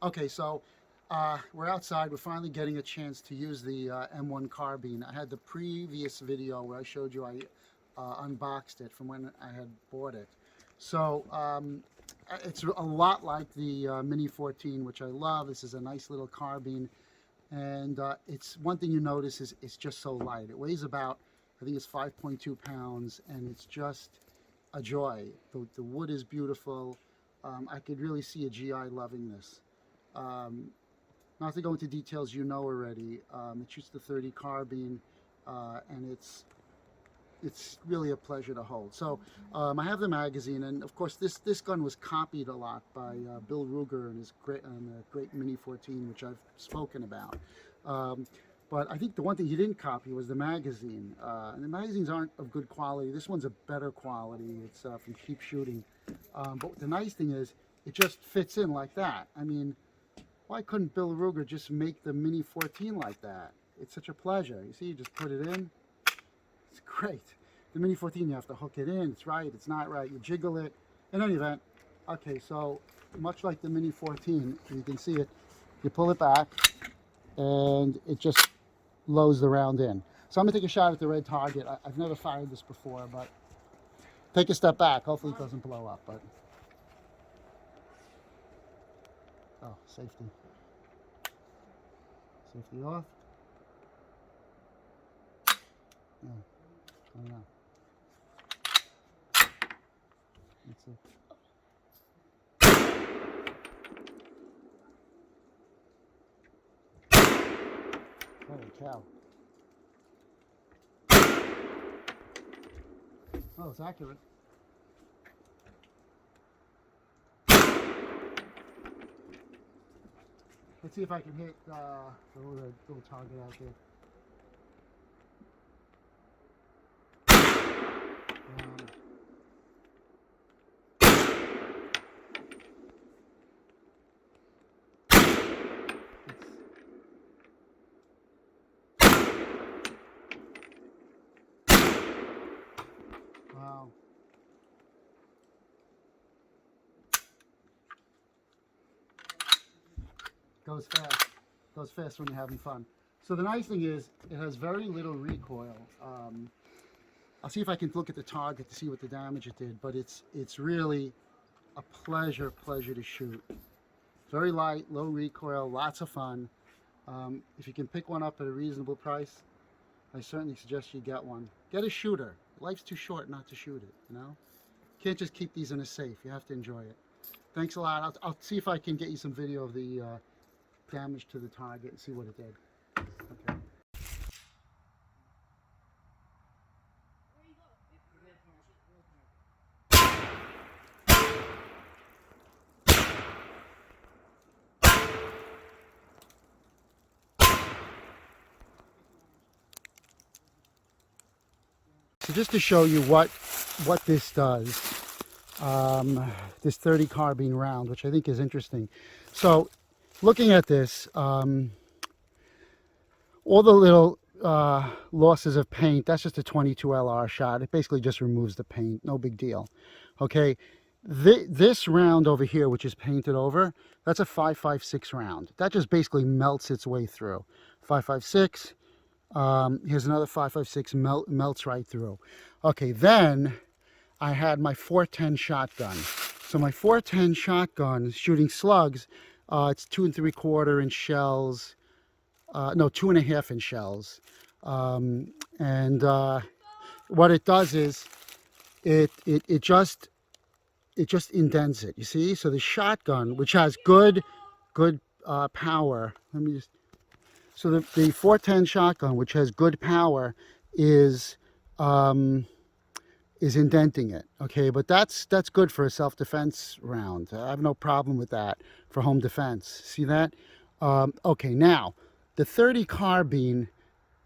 Okay, so we're outside. We're finally getting a chance to use the M1 carbine. I had the previous video where I showed you I unboxed it from when I had bought it. So it's a lot like the Mini 14, which I love. This is a nice little carbine. And it's one thing you notice is it's just so light. It weighs about, I think it's 5.2 pounds, and it's just a joy. The wood is beautiful. I could really see a GI loving this. Not to go into details you know already. It shoots the 30 carbine, and it's really a pleasure to hold. So I have the magazine, and of course this gun was copied a lot by Bill Ruger and his great Mini 14, which I've spoken about. But I think the one thing he didn't copy was the magazine. And the magazines aren't of good quality. This one's a better quality. It's from Cheap Shooting. But the nice thing is, it just fits in like that. I mean, why couldn't Bill Ruger just make the Mini 14 like that? It's such a pleasure. You see, you just put it in. It's great. The Mini 14, you have to hook it in. It's right, it's not right. You jiggle it. In any event, okay, so much like the Mini 14, you can see it. You pull it back, and it just loads the round in. So I'm going to take a shot at the red target. I've never fired this before, but take a step back. Hopefully it doesn't blow up. But oh, safety. Safety off. Yeah, I know. That's it. Holy cow. Oh, it's accurate. Let's see if I can hit the little target out there. Wow. Goes fast. Goes fast when you're having fun. So the nice thing is, it has very little recoil. I'll see if I can look at the target to see what the damage it did, but it's really a pleasure to shoot. Very light, low recoil, lots of fun. If you can pick one up at a reasonable price, I certainly suggest you get one. Get a shooter. Life's too short not to shoot it, you know? Can't just keep these in a safe. You have to enjoy it. Thanks a lot. I'll see if I can get you some video of the damage to the target and see what it did. Okay. So just to show you what this does, this 30 carbine round, which I think is interesting. So looking at this, all the little losses of paint, that's just a 22 LR shot. It basically just removes the paint, no big deal. Okay, this round over here, which is painted over, that's a 5.56 round. That just basically melts its way through. 5.56. Here's another 5.56, melts right through. Okay, then I had my 410 shotgun. So my 410 shotgun shooting slugs, it's 2 3/4 inch shells, no, 2.5 inch shells. What it does is it just indents it. You see, so the shotgun, which has good power. Let me just. So the 410 shotgun, which has good power, is indenting it. Okay, but that's good for a self-defense round. I have no problem with that for home defense. See that? Okay, now the 30 carbine,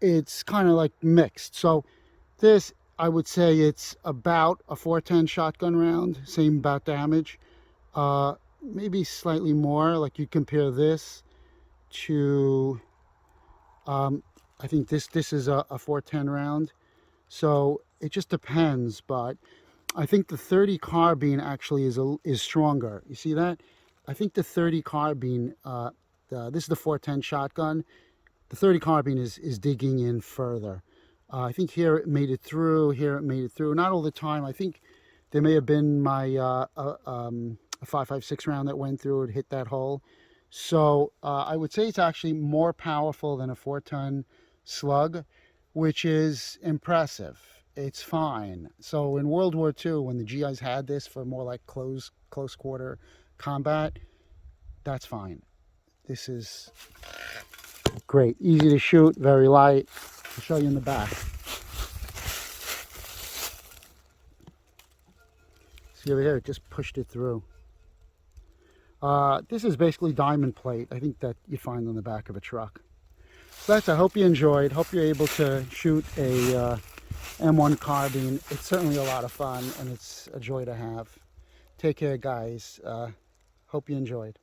it's kind of like mixed. So this, I would say it's about a 410 shotgun round, same about damage. Maybe slightly more. Like you compare this to. I think this is a 410 round, so it just depends. But I think the 30 carbine actually is stronger. You see that? I think the 30 carbine, this is the 410 shotgun. The 30 carbine is digging in further. I think here it made it through, here it made it through. Not all the time. I think there may have been my a 5.56 round that went through, it hit that hole. So I would say it's actually more powerful than a 4-ton slug, which is impressive. It's fine. So in World War II, when the GIs had this for more like close quarter combat, that's fine. This is great. Easy to shoot, very light. I'll show you in the back. See over here, it just pushed it through. This is basically diamond plate, I think, that you find on the back of a truck. So that's it. I hope you enjoyed. Hope you're able to shoot a M1 carbine. It's certainly a lot of fun, and it's a joy to have. Take care, guys. Hope you enjoyed.